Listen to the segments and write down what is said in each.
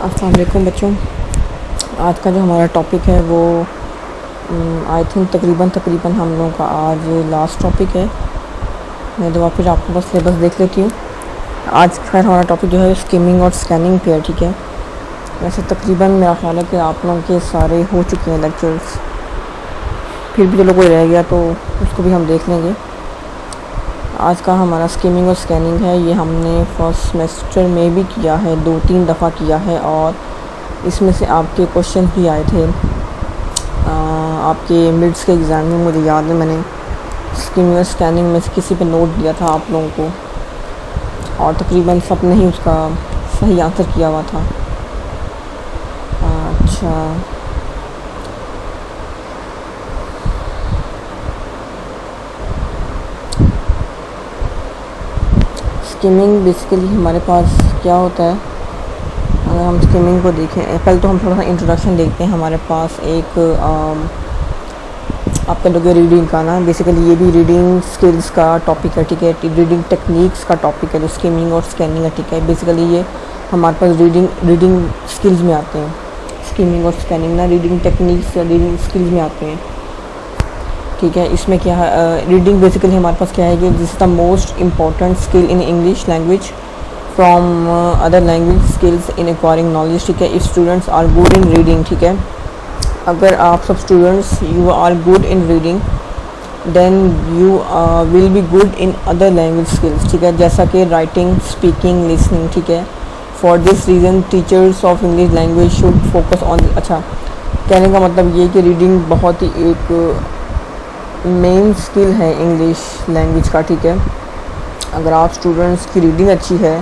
अस्सलाम वालेकुम बच्चों। आज का जो हमारा टॉपिक है वो आई थिंक तकरीबन हम लोगों का आज लास्ट टॉपिक है। मैं दो फिर आपको बस सिलेबस देख लेती हूँ। आज खैर हमारा टॉपिक जो है स्किमिंग और स्कैनिंग पे है, ठीक है। वैसे तकरीबन मेरा ख्याल है कि आप लोगों के सारे हो चुके हैं लेक्चर्स, फिर भी चलो कोई रह गया तो उसको भी हम देख लेंगे। आज का हमारा स्किमिंग और स्कैनिंग है, ये हमने फर्स्ट सेमेस्टर में भी किया है, 2-3 दफ़ा किया है और इसमें से आपके क्वेश्चन भी आए थे आपके मिड्स के एग्ज़ाम में। मुझे याद है मैंने स्किमिंग और स्कैनिंग में से किसी पे नोट दिया था आप लोगों को और तकरीबन सब ने ही उसका सही आंसर किया हुआ था। अच्छा, स्किमिंग बेसिकली हमारे पास क्या होता है, अगर हम स्किमिंग को देखें पहले तो हम थोड़ा सा इंट्रोडक्शन देखते हैं। हमारे पास एक आपका लोग रीडिंग का ना, बेसिकली ये भी रीडिंग स्किल्स का टॉपिक है, ठीक है। रीडिंग टेक्निक्स का टॉपिक है जो स्किमिंग और स्कैनिंग है, ठीक है। बेसिकली ये हमारे पास रीडिंग स्किल्स में आते हैं। स्किमिंग और स्कैनिंग ना रीडिंग टेक्निक्स या रीडिंग स्किल्स में आते हैं, ठीक है। इसमें क्या है, रीडिंग बेसिकली हमारे पास क्या है कि this is the most important skill in English language from other language skills in acquiring knowledge, ठीक है। If students are good in reading, ठीक है, अगर आप सब students you are good in reading then you will be good in other language skills, ठीक है, जैसा कि राइटिंग, स्पीकिंग, लिसनिंग, ठीक है। For this reason teachers of English language should focus on. अच्छा, कहने का मतलब ये कि रीडिंग बहुत ही एक मेन स्किल है इंग्लिश लैंग्वेज का, ठीक है। अगर आप स्टूडेंट्स की रीडिंग अच्छी है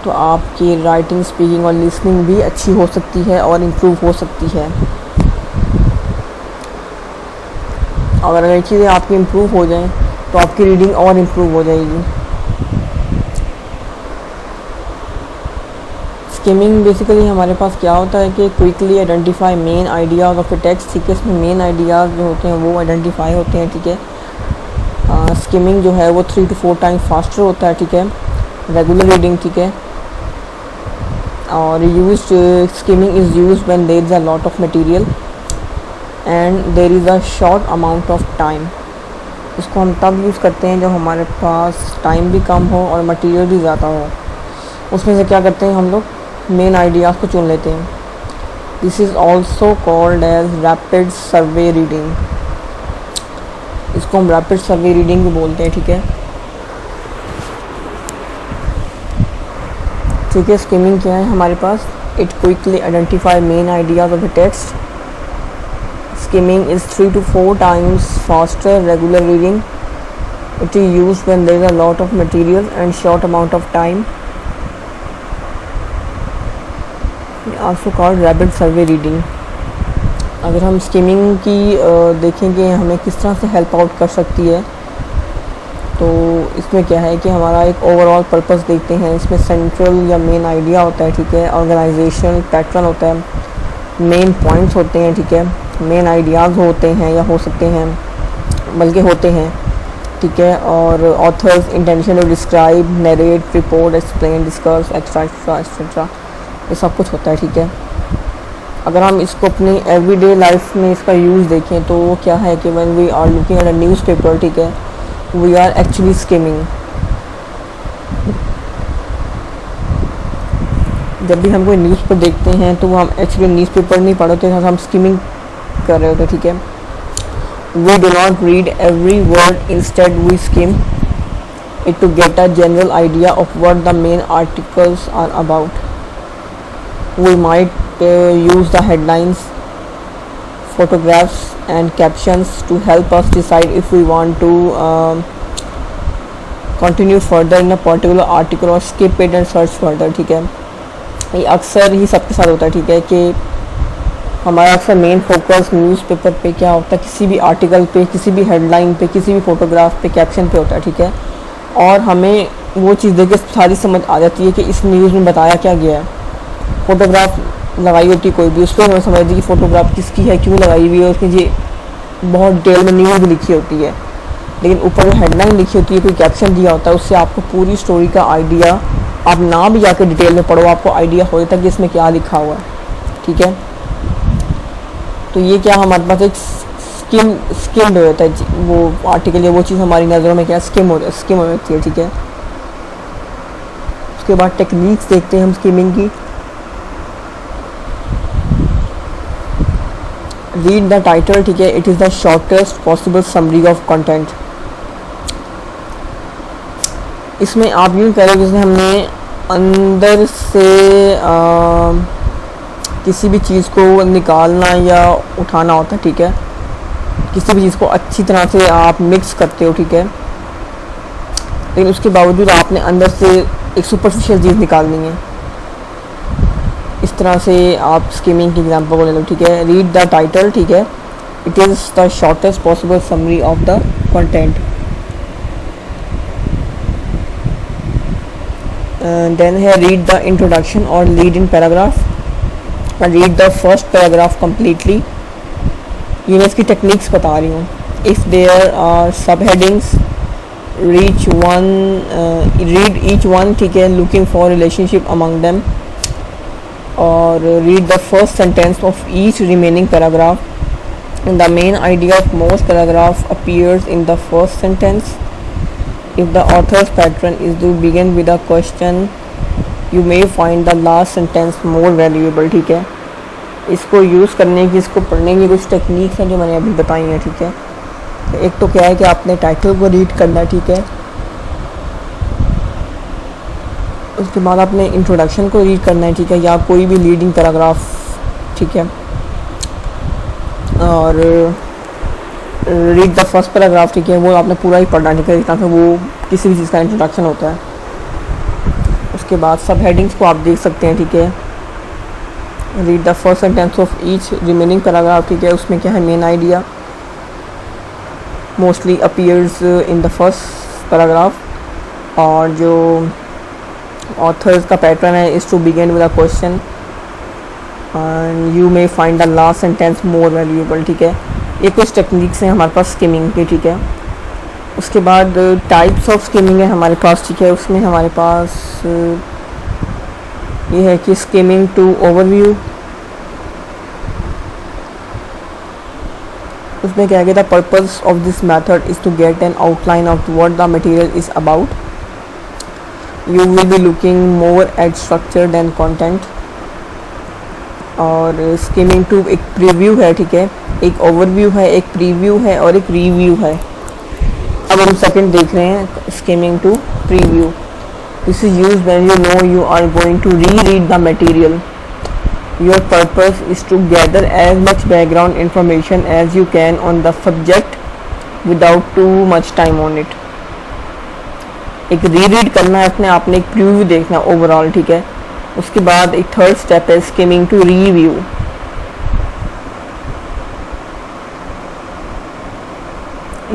तो आपकी राइटिंग, स्पीकिंग और लिसनिंग भी अच्छी हो सकती है और इम्प्रूव हो सकती है। अगर ये चीज़ें आपकी इम्प्रूव हो जाएं तो आपकी रीडिंग और इम्प्रूव हो जाएगी। स्किमिंग बेसिकली हमारे पास क्या होता है कि quickly identify main ideas of the text, ठीक है। इसमें मेन आइडियाज़ जो होते हैं वो आइडेंटिफाई होते हैं, ठीक है। स्किमिंग जो है वो 3 to 4 टाइम फास्टर होता है, ठीक है, रेगुलर रीडिंग, ठीक है। और skimming is used when there is a lot of material and there is a short amount of time. इसको हम तब यूज़ करते हैं जब हमारे पास टाइम भी कम हो और मटेरियल भी ज़्यादा हो। उसमें से क्या करते हैं हम लोग, मेन आइडियाज़ को चुन लेते हैं। This is also called as rapid survey reading. इसको हम रैपिड सर्वे रीडिंग भी बोलते हैं, ठीक है। ठीक है, स्किमिंग क्या है हमारे पास, it quickly identify main ideas of the text. Skimming is 3 to 4 times faster regular reading. It is used when there is a lot of material and short amount of time. Also called rapid survey reading. अगर हम skimming की देखेंगे हमें किस तरह से help out कर सकती है, तो इसमें क्या है कि हमारा एक ओवरऑल पर्पस देखते हैं। इसमें सेंट्रल या मेन आइडिया होता है, ठीक है, ऑर्गेनाइजेशन पैटर्न होता है, मेन पॉइंट्स होते हैं, ठीक है, मेन आइडियाज़ होते हैं या हो सकते हैं बल्कि होते हैं, ठीक है। और author's intention to describe, narrate, report, explain, discuss, etcetera etcetera, ये सब कुछ होता है, ठीक है। अगर हम इसको अपनी एवरीडे लाइफ में इसका यूज़ देखें तो वो क्या है कि when we are looking at a newspaper, ठीक है, वी आर एक्चुअली स्किमिंग। जब भी हम कोई न्यूज़पेपर देखते हैं तो हम एक्चुअली न्यूज़पेपर नहीं पढ़ते हैं, हम स्किमिंग कर रहे होते हैं, ठीक है। We do not read every word, instead we skim it to get a general idea of what the main articles are about. We might use the headlines, photographs and captions to help us decide if we want to continue further in a particular article or skip it and search further, ठीक है। ये अक्सर ही सबके साथ होता है, ठीक है, कि हमारा अक्सर मेन फोकस न्यूज़पेपर पे क्या होता है, किसी भी आर्टिकल पे, किसी भी हेडलाइन पे, किसी भी फ़ोटोग्राफ पे, कैप्शन पे होता है, ठीक है। और हमें वो चीज़ देख के सारी समझ आ जाती है कि इस न्यूज़ में बताया क्या गया है। फ़ोटोग्राफ लगाई होती है कोई भी, उस पर हमें समझ आती है कि फ़ोटोग्राफ किसकी है, क्यों लगाई हुई है, उसमें ये बहुत डिटेल में न्यूज़ भी लिखी होती है। लेकिन ऊपर जो हेडलाइन लिखी होती है, कोई कैप्शन दिया होता है, उससे आपको पूरी स्टोरी का आइडिया आप ना भी जाके डिटेल में पढ़ो, आपको आइडिया हो जाता है कि इसमें क्या लिखा हुआ है, ठीक है। तो ये क्या हमारे पास एक स्किम्ड हो जाता है वो आर्टिकल या वो चीज़ हमारी नज़रों में क्या स्किम हो जाती है, ठीक है। उसके बाद टेक्निक्स देखते हैं हम स्किमिंग की। रीड द टाइटल, ठीक है, it is the shortest possible summary of content. इसमें आप यूँ कह रहे हो जैसे हमने अंदर से किसी भी चीज़ को निकालना या उठाना होता है, ठीक है। किसी भी चीज़ को अच्छी तरह से आप मिक्स करते हो, ठीक है, लेकिन उसके बावजूद आपने अंदर से एक सुपरफिशियल चीज़ निकालनी है। इस तरह से आप स्किमिंग की एग्जांपल को ले लो, ठीक है। रीड द टाइटल, ठीक है, it is the shortest possible summary of the content. Then है read the introduction or lead in paragraph. Read the first paragraph completely. ये मैं इसकी टेक्निक्स बता रही हूँ। If there are subheadings read each one, ठीक है, looking for relationship among them. और read the first sentence of each remaining paragraph. The main idea of most paragraph appears in the first sentence. If the author's pattern is to begin with a question, you may find the last sentence more valuable, ठीक है। इसको use करने की, इसको पढ़ने की कुछ techniques हैं जो मैंने अभी बताई हैं, ठीक है। तो एक तो क्या है कि आपने टाइटल को रीड करना है, ठीक है। उसके बाद आपने इंट्रोडक्शन को रीड करना है, ठीक है, या कोई भी लीडिंग पैराग्राफ, ठीक है। और रीड द फर्स्ट पैराग्राफ, ठीक है, वो आपने पूरा ही पढ़ना, ठीक है, इस तरह से वो किसी भी चीज़ का इंट्रोडक्शन होता है। उसके बाद सब हेडिंग्स को आप देख सकते हैं, ठीक है। Read the first sentence of each remaining paragraph, ठीक है, उसमें क्या है main idea mostly appears in the first paragraph. और जो ऑथर्स का पैटर्न है is to begin with a question and you may find the last sentence more valuable, ठीक है। ये कुछ टेक्निक्स हैं हमारे पास स्किमिंग की, ठीक है। उसके बाद टाइप्स ऑफ स्किमिंग है हमारे पास, ठीक है। उसमें हमारे पास ये है कि स्किमिंग टू ओवरव्यू। उसमें क्या है, the purpose of this method is to get an outline of what the material is about. You will be looking more at structure then content. और स्किमिंग टू एक प्रीव्यू है, ठीक है, एक overview है, एक प्रीव्यू है और एक रिव्यू है। अब हम सेकंड देख रहे हैं skimming to preview. This is used when you know you are going to reread the material. Your purpose is to gather as much background information as you can on the subject without too much time on it. एक रीरीड करना है अपने, आपने एक preview देखना overall, ठीक है। उसके बाद एक थर्ड स्टेप है स्किमिंग टू रिव्यू।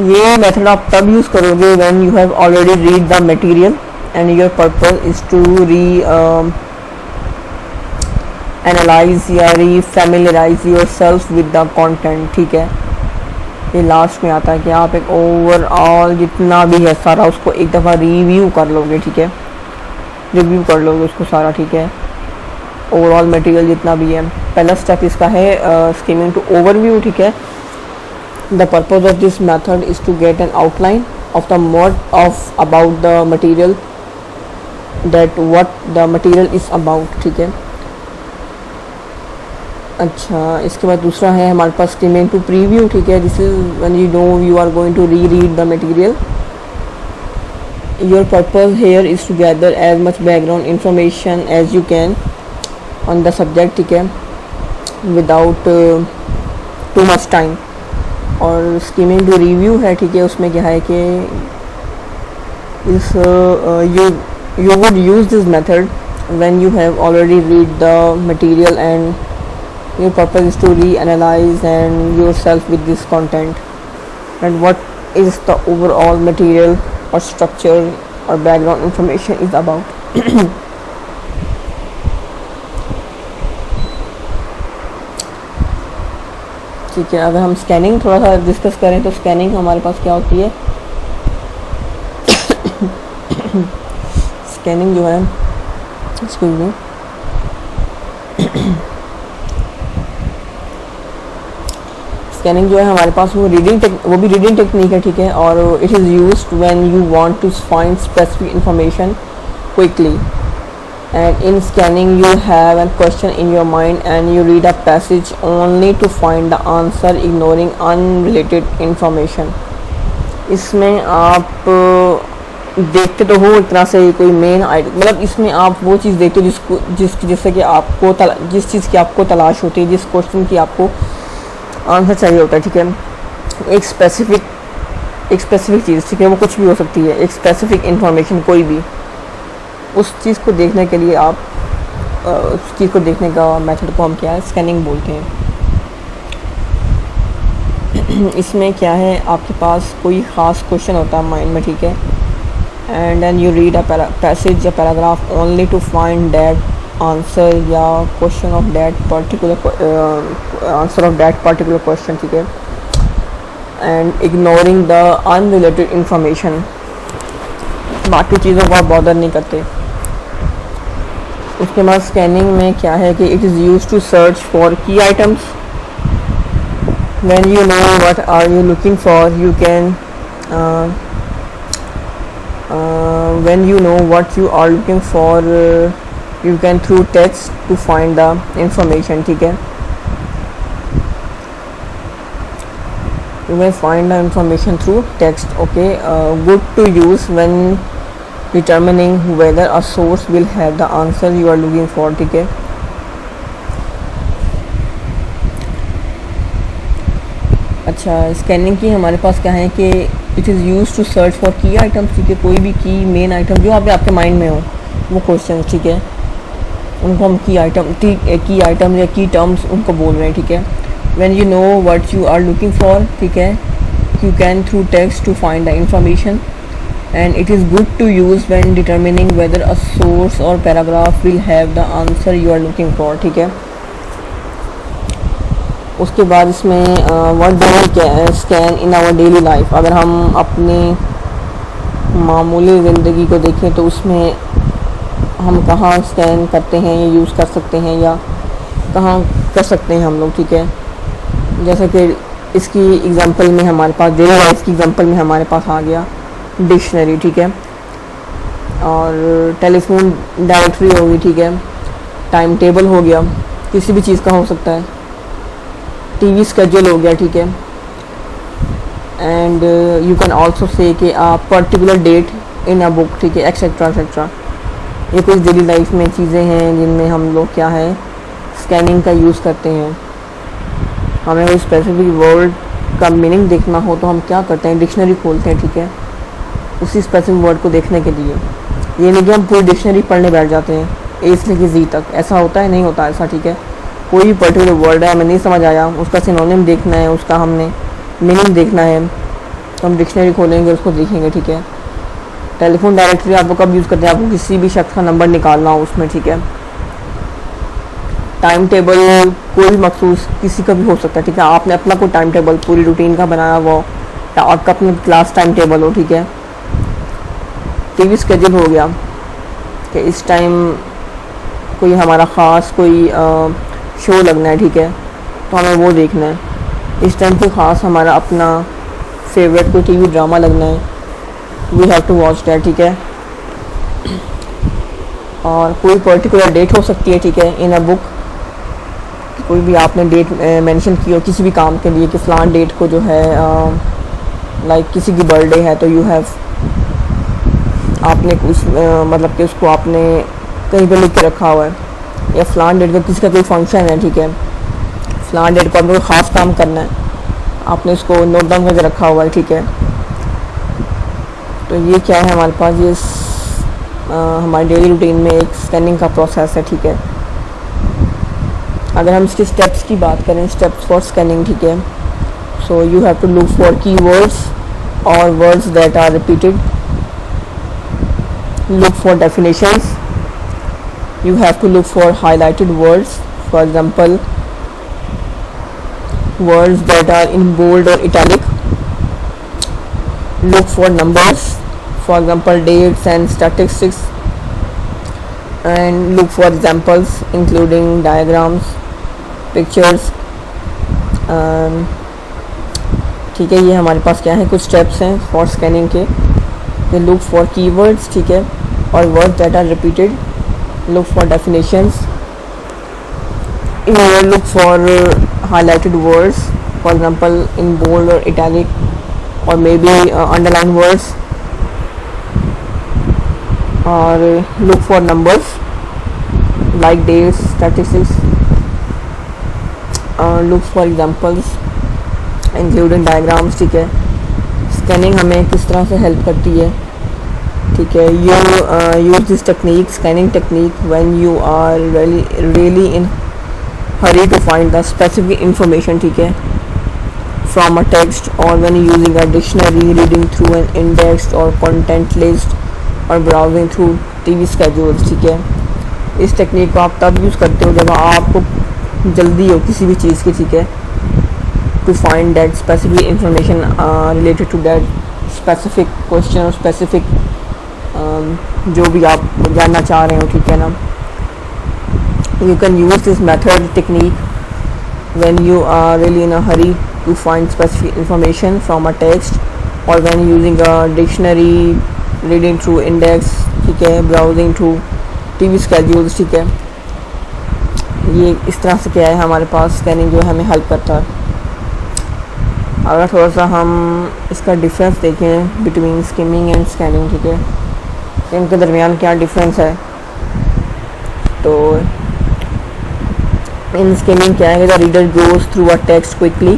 ये मेथड आप तब यूज़ करोगे when you have already read the material and your purpose is to analyse या refamiliarise yourself with the content, ठीक है। ये लास्ट में आता है कि आप एक ओवरऑल जितना भी है सारा उसको एक दफ़ा रिव्यू कर लोगे, ठीक है, रिव्यू कर लोगे उसको सारा, ठीक है, ओवरऑल मटेरियल जितना भी है। पहला स्टेप इसका है स्किमिंग टू ओवरव्यू, ठीक है। The purpose of this method is to get an outline of the mode of about the material that what the material is about, ठीक है। अच्छा, इसके बाद दूसरा है हमारे पास स्किमिंग टू प्रीव्यू, ठीक है। This is when you know you are going to read the material. Your purpose here is to gather as much background information as you can on the subject, ठीक है, without too much time. और skimming to review है, ठीक है, उसमें क्या है कि इस you would use this method when you have already read the material and your purpose is to reanalyze and yourself with this content and what is the overall material or structure or background information is about. ठीक है, अगर हम scanning थोड़ा सा discuss करें तो scanning हमारे पास क्या होती है स्कैनिंग जो है एक्सक्यूज मी। स्कैनिंग जो है हमारे पास वो वो भी रीडिंग टेक्निक है, ठीक है, और it is used when you want to find specific information quickly, and in scanning you have an question in your mind and you read a passage only to find the answer ignoring unrelated information. इसमें आप देखते तो हो एक तरह से कोई main मतलब इसमें आप वो चीज़ देखते हो जिससे कि आपको जिस चीज़ की आपको तलाश होती है, जिस क्वेश्चन की आपको आंसर चाहिए होता है, ठीक है। एक स्पेसिफिक चीज़, ठीक है, वो कुछ भी हो सकती है, एक स्पेसिफिक इंफॉर्मेशन कोई भी, उस चीज़ को देखने के लिए आप उस चीज़ को देखने का मेथड को हम क्या है, स्कैनिंग बोलते हैं। इसमें क्या है, आपके पास कोई ख़ास क्वेश्चन होता है माइंड में, ठीक है, and then you read a passage या paragraph only to find that answer या question of that particular answer of that particular question, ठीक है, and ignoring the unrelated information, बाकी चीज़ों को आप बॉदर नहीं करते। उसके बाद स्कैनिंग में क्या है कि it is used to search for key items. When you know what are you looking for you can when you know what you are looking for you can through text to find the information, ठीक है, you may find the information through text, okay, good to use when determining whether a source will have the answer you are looking for, ठीक है। अच्छा, scanning की हमारे पास क्या है कि it is use to search for key items, ठीक है, कोई भी की मेन आइटम जो आपके माइंड में हो वो क्वेश्चन, ठीक है, उनको हम की आइटम या की टर्म्स उनको बोल रहे हैं, ठीक है। When you know what you are looking for, ठीक है, you can through text to find the information and it is good to use when determining whether a source or paragraph will have the answer you are looking for, ठीक है। उसके बाद इसमें what do we scan in our daily life. अगर हम अपनी मामूली ज़िंदगी को देखें तो उसमें हम कहाँ स्कैन करते हैं या यूज़ कर सकते हैं या कहाँ कर सकते हैं हम लोग, ठीक है। जैसे कि इसकी एग्जांपल में हमारे पास डेली लाइफ की एग्जांपल में हमारे पास आ गया डिक्शनरी, ठीक है, और टेलीफोन डायरेक्टरी होगी, ठीक है, टाइम टेबल हो गया, किसी भी चीज़ का हो सकता है, टीवी स्केड्यूल हो गया, ठीक है, and you can also say कि particular date in a book, ठीक है, एक्सेट्रा एक्सेट्रा। ये कुछ डेली लाइफ में चीज़ें हैं जिनमें हम लोग क्या है स्कैनिंग का यूज़ करते हैं। हमें कोई स्पेसिफिक वर्ड का मीनिंग देखना हो तो हम क्या करते हैं, डिक्शनरी खोलते हैं, ठीक है, उसी स्पेसिफिक वर्ड को देखने के लिए। ये नहीं कि हम पूरी डिक्शनरी पढ़ने बैठ जाते हैं ए से लेकर जी तक, ऐसा होता है, नहीं होता ऐसा, ठीक है। कोई भी पर्टिकुलर वर्ड है हमें नहीं समझ आया, उसका सिनोनिम देखना है, उसका हमने मीनिंग देखना है, तो हम डिक्शनरी खोलेंगे, उसको देखेंगे, ठीक है। टेलीफोन डायरेक्टरी आपको कब यूज़ करते हैं, आपको किसी भी शख्स का नंबर निकालना हो उसमें, ठीक है। टाइम टेबल कोई भी मखसूस किसी का भी हो सकता है, ठीक है, आपने अपना कोई टाइम टेबल पूरी रूटीन का बनाया हुआ हो या आपका अपना क्लास टाइम टेबल हो, ठीक है। टीवी स्केड्यूल हो गया कि इस टाइम कोई हमारा ख़ास कोई शो लगना है, ठीक है, तो हमें वो देखना है। इस टाइम कोई ख़ास हमारा अपना फेवरेट कोई टीवी ड्रामा लगना है, we have to watch that, ठीक है। और कोई पर्टिकुलर डेट हो सकती है, ठीक है, इन अ बुक, कोई भी आपने डेट मेंशन की हो किसी भी काम के लिए कि फ़लान डेट को जो है लाइक किसी की बर्थडे है तो यू हैव आपने कुछ मतलब कि उसको आपने कहीं पे लिख के रखा हुआ है, या फ़लान डेट को किसी का कोई फंक्शन है, ठीक है, फ़लान डेट को आपको कोई ख़ास काम करना है, आपने इसको नोट डाउन करके रखा हुआ है, ठीक है। तो ये क्या है हमारे पास, ये हमारी डेली रूटीन में एक स्कैनिंग का प्रोसेस है, ठीक है। अगर हम इसके स्टेप्स की बात करें, स्टेप्स फॉर स्कैनिंग, ठीक है, so you have to look for keywords or words that are repeated, look for definitions, you have to look for highlighted words, for example words that are in bold or italic, look for numbers, for example dates and statistics, and look for examples including diagrams, pictures। ठीक है, ये हमारे पास क्या है, कुछ steps हैं for scanning के। ये लुक फॉर कीवर्ड्स, ठीक है, और words that are repeated, look for definitions, look for highlighted words, for example in bold or italic or maybe underline words, or look for numbers like dates, statistics, look for examples including diagrams। ठीक है, scanning हमें किस तरह से help करती है, ठीक है। you use this technique, scanning technique, when you are really in hurry to find the specific information, ठीक है, from a text, or when using a dictionary, reading through an index or content list, और browsing through TV schedules। ठीक है, इस technique को आप तब use करते हो जब आपको जल्दी हो किसी भी चीज़ की, ठीक है, to find that specific information related to that specific question or specific जो भी आप जानना चाह रहे हो, ठीक है ना। You can use this method technique when you are really in a hurry to find specific information from a text, or when using a dictionary, reading through index, ठीक है, browsing through TV schedules। ठीक है, ये इस तरह से क्या है, हमारे पास स्कैनिंग जो है हमें हेल्प करता है। अगर थोड़ा सा हम इसका डिफरेंस देखें बिटवीन स्किमिंग एंड स्कैनिंग, ठीक है, इनके दरमियान क्या डिफरेंस है, तो in skimming क्या है, the reader goes through a text quickly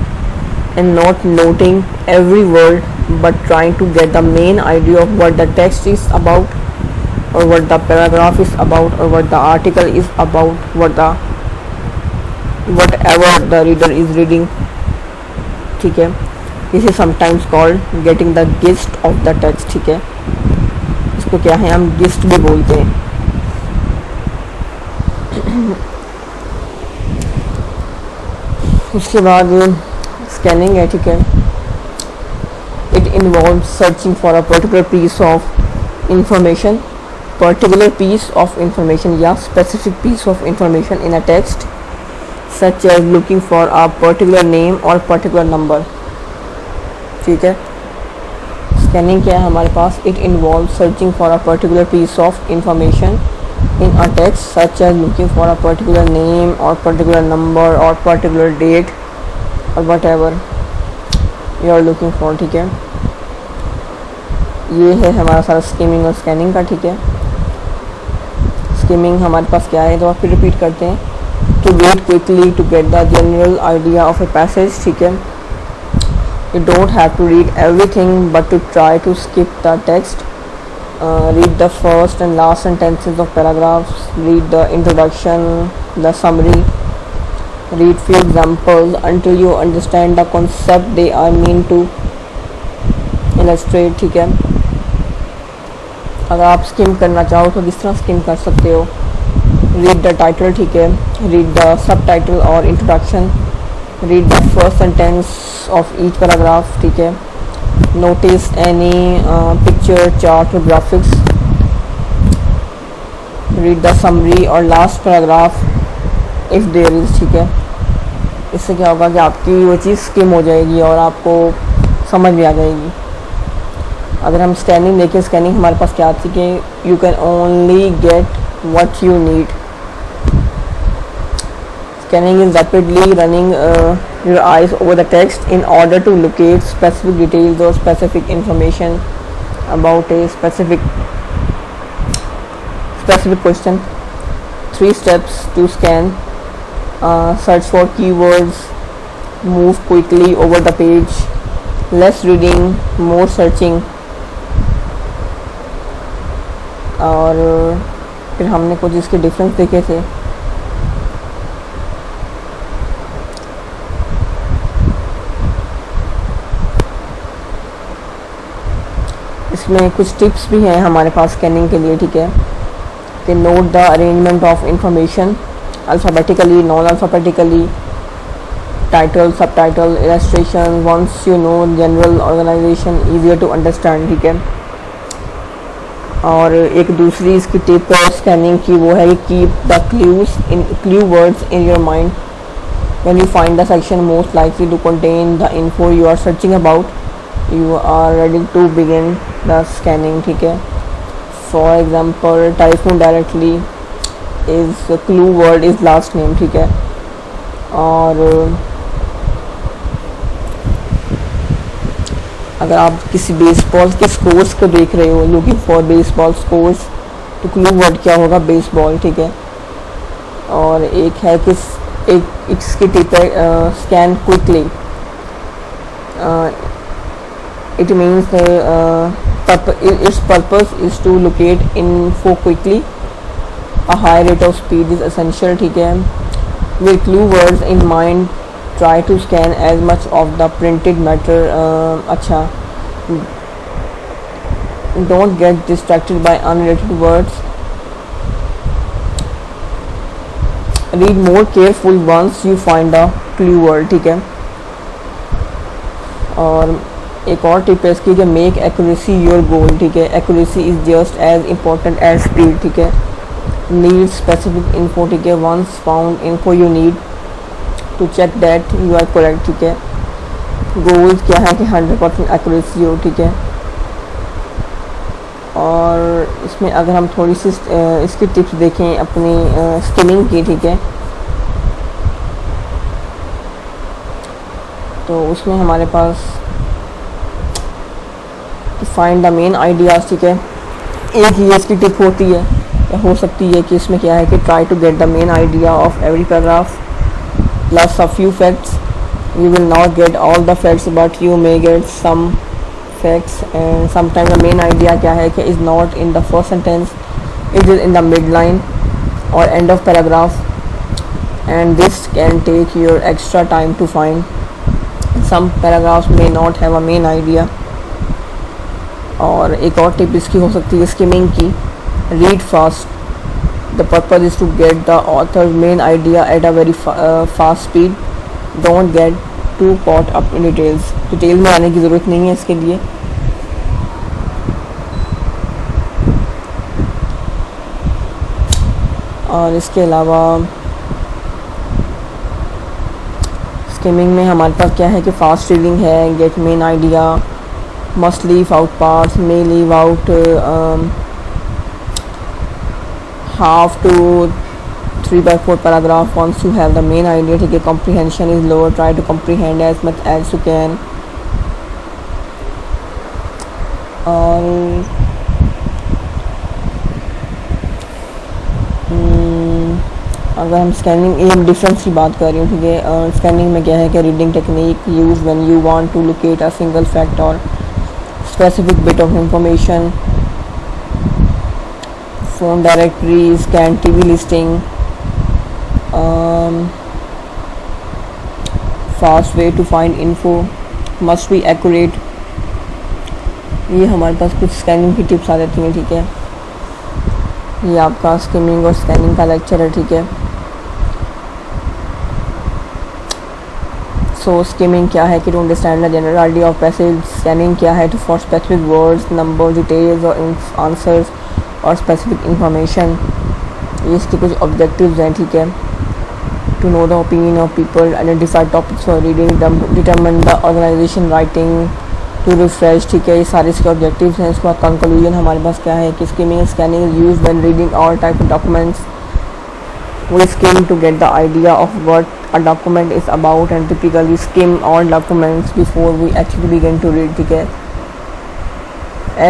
and not noting every word but trying to get the main idea of what the text is about, or what the paragraph is about, or what the article is about, whatever the reader is reading। ठीक है, this is sometimes called getting the gist of the text। ठीक है, इसको क्या है, हम gist भी बोलते हैं। उसके बाद स्कैनिंग है, ठीक है, it involve searching for a particular piece of information, या specific piece of information in a text, such as looking for a particular name or particular number. ठीक है, स्कैनिंग क्या है हमारे पास, it involve searching for a particular piece of information in a text, such as looking for a particular name or particular number or particular date or whatever you are looking for। ठीक है, ये है हमारा सारा skimming और scanning का। ठीक है, स्किमिंग हमारे पास क्या है, तो आप फिर रिपीट करते हैं, to read quickly to get the general idea of a passage. ठीक है, you don't have to read everything but to try to skip the text, read the first and last sentences of paragraphs, read the introduction, the summary, read few examples until you understand the concept they are mean to illustrate। ठीक है, अगर आप scheme करना चाहो तो किस तरह scheme कर सकते हो, read the title, ठीक है, read the subtitle or introduction, read the first sentence of each paragraph। ठीक है, notice any picture, chart or graphics, read the summary or last paragraph if there is। ठीक है, इससे क्या होगा कि आपकी वो चीज़ स्किम हो जाएगी और आपको समझ में आ जाएगी। अगर हम स्कैनिंग देखें, स्कैनिंग हमारे पास क्या आती है कि you can only get what you need. Scanning is rapidly running your eyes over the text in order to locate specific details or specific information about a specific question। 3 steps to scan: search for keywords, move quickly over the page, less reading, more searching। और फिर हमने कुछ इसके difference देखे थे। इसमें कुछ tips भी हैं हमारे पास स्कैनिंग के लिए। ठीक है, कि note the arrangement of information alphabetically, non alphabetically, title, subtitle, illustration, once you know general organisation, easier to understand. ठीक है, और एक दूसरी इसकी टिप है स्कैनिंग की, वो है कि keep the clue words in your mind when you find the section most likely to contain the info you are searching about, you are ready to begin the scanning. ठीक है, for example typhoon directly is clue word is last name. ठीक है, और अगर आप किसी baseball के scores को देख रहे हो, लुकिंग फॉर बेसबॉल स्कोर्स, तो क्लू वर्ड क्या होगा, बेसबॉल. ठीक है, और एक है कि एक इसकी टिप है scan quickly. It means its purpose is to locate info quickly. A high rate of speed is essential. ठीक है, with clue words in mind try to scan as much of the printed matter. अच्छा, don't get distracted by unrelated words. Read more careful once you find the clue word. ठीक है, और एक और tip है इसकी कि मेक एक्यूरेसी योर गोल. ठीक है, accuracy is just as important as speed. ठीक है, नीड स्पेसिफिक इन्फो. ठीक है, once found info you need to check that you are correct. ठीक है, गोल्स क्या है कि 100% एक्यूरेसी हो. ठीक है, और इसमें अगर हम थोड़ी सी इसकी टिप्स देखें अपनी स्किमिंग की. ठीक है, तो उसमें हमारे पास फाइंड द मेन आइडियाज़. ठीक है, एक ये इसकी टिप होती है या हो सकती है कि इसमें क्या है कि try to get the main idea of every paragraph plus a few facts. You will not get all the facts but you may get some facts, and sometimes the main idea क्या है कि is not in the first sentence, it is in the midline or end of paragraph, and this can take your extra time to find. Some paragraphs may not have a main idea. और एक और tip इसकी हो सकती है skimming की, read fast. The purpose is to get the author's main idea at a very fast speed. Don't get too caught up in details. Detail में आने की ज़रूरत नहीं है इसके लिए. और इसके अलावा स्किमिंग में हमारे पास क्या है कि फास्ट रीडिंग है, get main idea, must leave out parts, may leave out half to 3/4 paragraph once you have the main idea. ठीक है, comprehension is lower, try to comprehend as much as you can. और अगर हम scanning difference की बात कर रही हूँ. ठीक है, स्कैनिंग में क्या है कि reading technique use when you want to locate a single fact or specific bit of information. Phone directory, scan TV listing, fast way to find info, must be accurate. ये हमारे पास कुछ स्कैनिंग की tips आ जाती हैं. ठीक है, ये आपका स्किमिंग और स्कैनिंग का लेक्चर है. ठीक है, सो स्किमिंग क्या है कि to understand the general idea of passage. Scanning क्या है to for specific words, number, details और आंसर्स और स्पेसिफिक इंफॉर्मेशन. ये इसके कुछ ऑब्जेक्टिव्स हैं. ठीक है, to know the opinion of people, identify topics for reading, determine the organization writing, to refresh. ठीक है, ये सारे इसके ऑब्जेक्टिव्स हैं. इसके बाद कंक्लूजन हमारे पास क्या है कि skimming scanning is used when reading all type of documents. We skim to get the idea of what a document is about and typically skim all documents before we actually begin to read. ठीक है,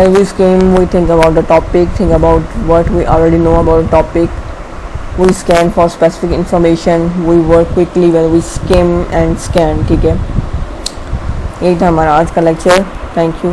as we skim we think about the topic, think about what we already know about the topic. We scan for specific information. We work quickly when we skim and scan. ठीक है, ये था हमारा आज का lecture. Thank you.